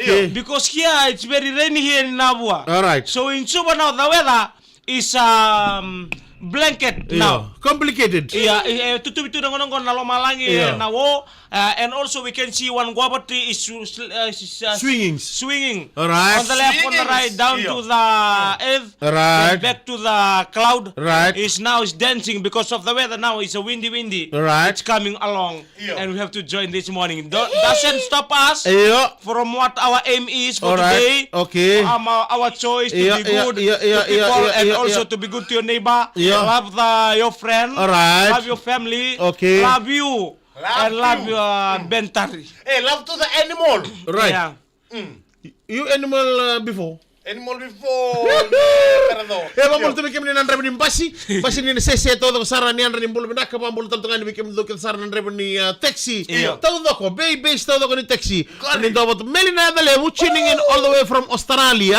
Okay. Because here it's very rainy here in Nabua. All right. So in Suba now the weather is blanket now. Complicated. Yeah, tutu ngonongon na lomalangi na wo, and also we can see one guava tree is swinging. All right. On the left, on the right, down to the earth, Right. and back to the cloud. Right. Is dancing because of the weather. Now it's a windy. Right. It's coming along, and we have to join this morning. Doesn't stop us from what our aim is for today. Okay. Our choice to be good to people and also to be good to your neighbor. Love your friend. All right. Love your family. Okay. Love you. Love your bentari. Hey, love to the animal. Right. Yeah. You animal before? Animal before. Vamos a bikin nan rabni basi ni sese todo sara ni andra ni bulu na ka bambul tal tangani bikin do ken sara nan rabni taxi todo ko bay todo ko ni taxi ni do bot melina dale mu tuning in all the way from Australia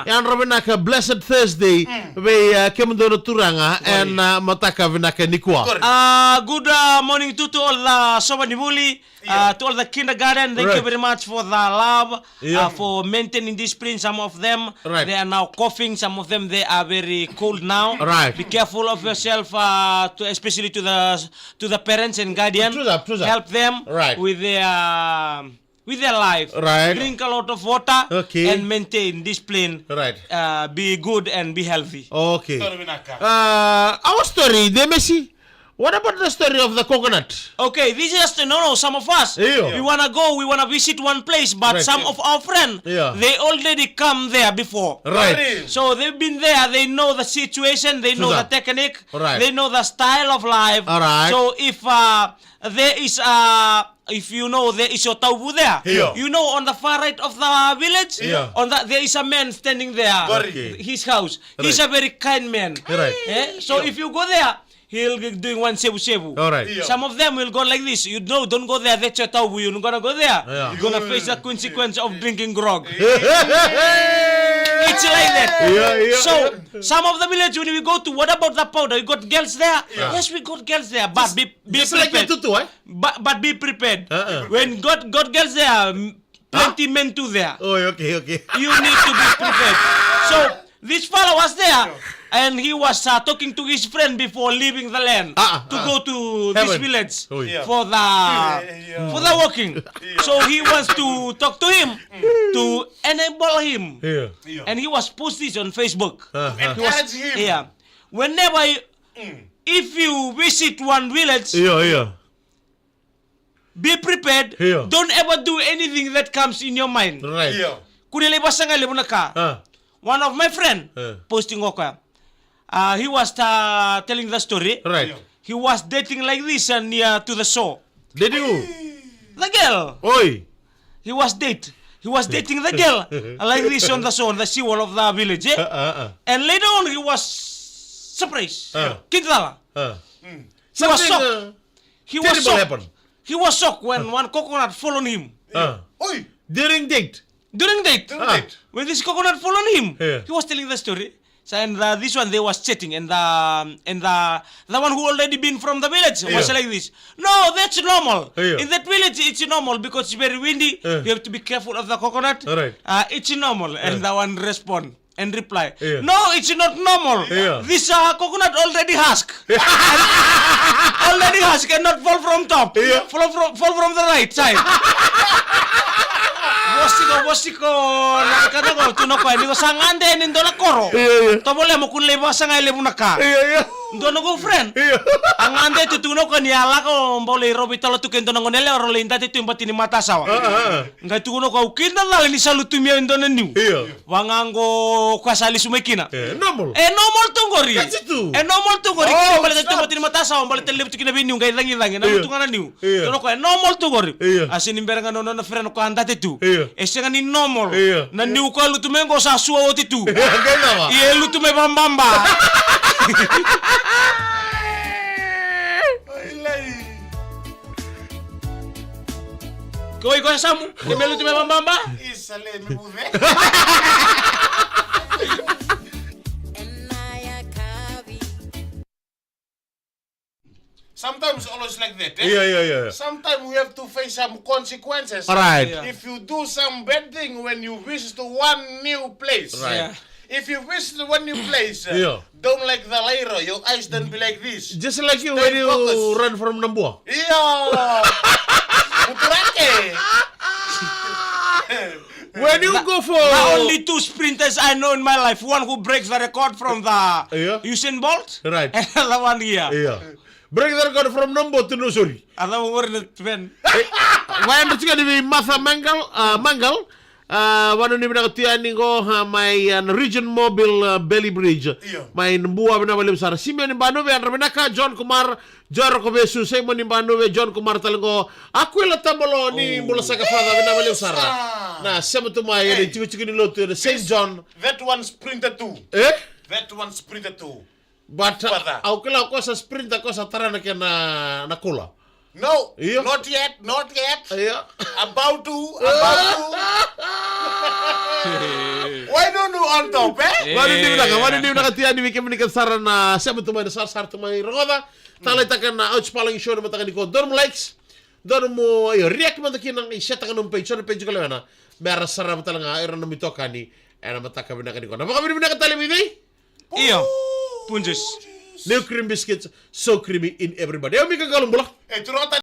and rabna ka blessed Thursday we kem do turanga and mataka vinaka nikwa Good morning to all the Sobanibuli, to all the kindergarten. Thank you very much for the love, for maintaining discipline. Some of them they are now coughing. Some of them they are very cold now. Right. Be careful of yourself, especially to the parents and guardians. True. Help them with their life. Right. Drink a lot of water and maintain discipline. Right. Be good and be healthy. Okay. Our story, they Messi. What about the story of the coconut? Okay, this is some of us. We wanna visit one place, but some of our friends they already come there before. Right. So they've been there, they know the situation, they know the technique, they know the style of life. So if there is there is a taubu there. You know, on the far right of the village, there is a man standing there. His house. He's a very kind man. So if you go there, he'll be doing one sebu. All right. Some of them will go like this. You know, don't go there. That's your taubu. You're not gonna go there. You're gonna face the consequence of drinking grog. It's like that. So some of the village when we go to, what about the powder? You got girls there? Yes, we got girls there, but be prepared. But be prepared. When got girls there, plenty men too there. Oh, okay. You need to be prepared. So this fellow was there. And he was talking to his friend before leaving the land to go to this village for the walking. So he wants to talk to him to enable him. And he was post this on Facebook. Encourage him. Whenever if you visit one village, be prepared. Don't ever do anything that comes in your mind. Right. One of my friend posting he was telling the story. Right. He was dating like this and near to the shore. Dating who? The girl. Oi. He was dating the girl like this on the shore, on the seawall of the village. And later on he was surprised. Kintala. He was shocked. He was shocked. He was shocked when one coconut followed him. Oi. During date. When this coconut followed him, he was telling the story. So, and this one they was chatting, and the one who already been from the village was like this. No, that's normal. In that village, it's normal because it's very windy. You have to be careful of the coconut. It's normal. And the one respond and reply, no, it's not normal. This coconut already husk. Already husk and not fall from top. Fall from the right side. Bosiko nakana ko tuno ko ni ko sangande ni ndola koro to bole mo kun lebo sanga lebu naka ndono go friend angande tu tuno ko ni ala ko bole robi talo tu kento ngonele oro linda tu imbati ni mata sawa ngai tu no ko kinda la ni salutu mi ndona niu wangango kwasali sumekina normal tungori normal tungori bole tu imbati ni mata sawa bole telebu tu kina binu ngai langi na tu ngana niu tuno ko normal tungori asini mberanga no friend ko andate tu Esanga ni normal. Na ni uko lutumengo sa suwa oti tu. Ie lutume bambamba. Koi ko samu? Ni lutume bambamba? Isale mi buve. Sometimes always like that. Eh? Yeah. Sometimes we have to face some consequences. Alright. Yeah. If you do some bad thing when you visit to one new place. Right. Yeah. If you visit to one new place, Yeah. don't like the later, your eyes don't be like this. Just like you Stay when you focused. run from Nambua. Yeah. Muturake. When you go for... The only two sprinters I know in my life, one who breaks the record from the Yeah. Usain Bolt, Right. and another one here. Yeah. Break the record from Nambo to Nusuri. Another one in the pen. Why am I going to be Martha Mangal? Wano ni binakatianin ko may Region Mobile Belly Bridge. Iyo. May nambuwa binabalim sara. Simeon Imbanove, ang Raminaka, John Kumar, Joro Kobesu, Simon Imbanove, John Kumar talago. Ako ila tamalo ni mula sa kafada binabalim sara. Na siya matumay, chiko-chiko ni Loto, St. John. That one sprinted too. Eh? That one sprinted too. But Wala. ako kila ko sa sprint ako sa tarana kaya na kula. No, Iyo. not yet. Iya. About to. Why don't you on top, eh? Wano ni nakatian ni Wiki Minikan Sara na siya matumay na sar tumay roda. Talay takan na ouch palang show na matakan ko. Doon mo likes. Doon mo react mo takin ng i-set takan ng page. So na page ko lang na. Mera sara mo talaga iron na mito kani. Ana mataka binakan ko. Napakabili binakatali bini. Iyo. Punjas. New cream biscuits, so creamy in everybody. Ayaw, may kagalong bulak. Eh, turota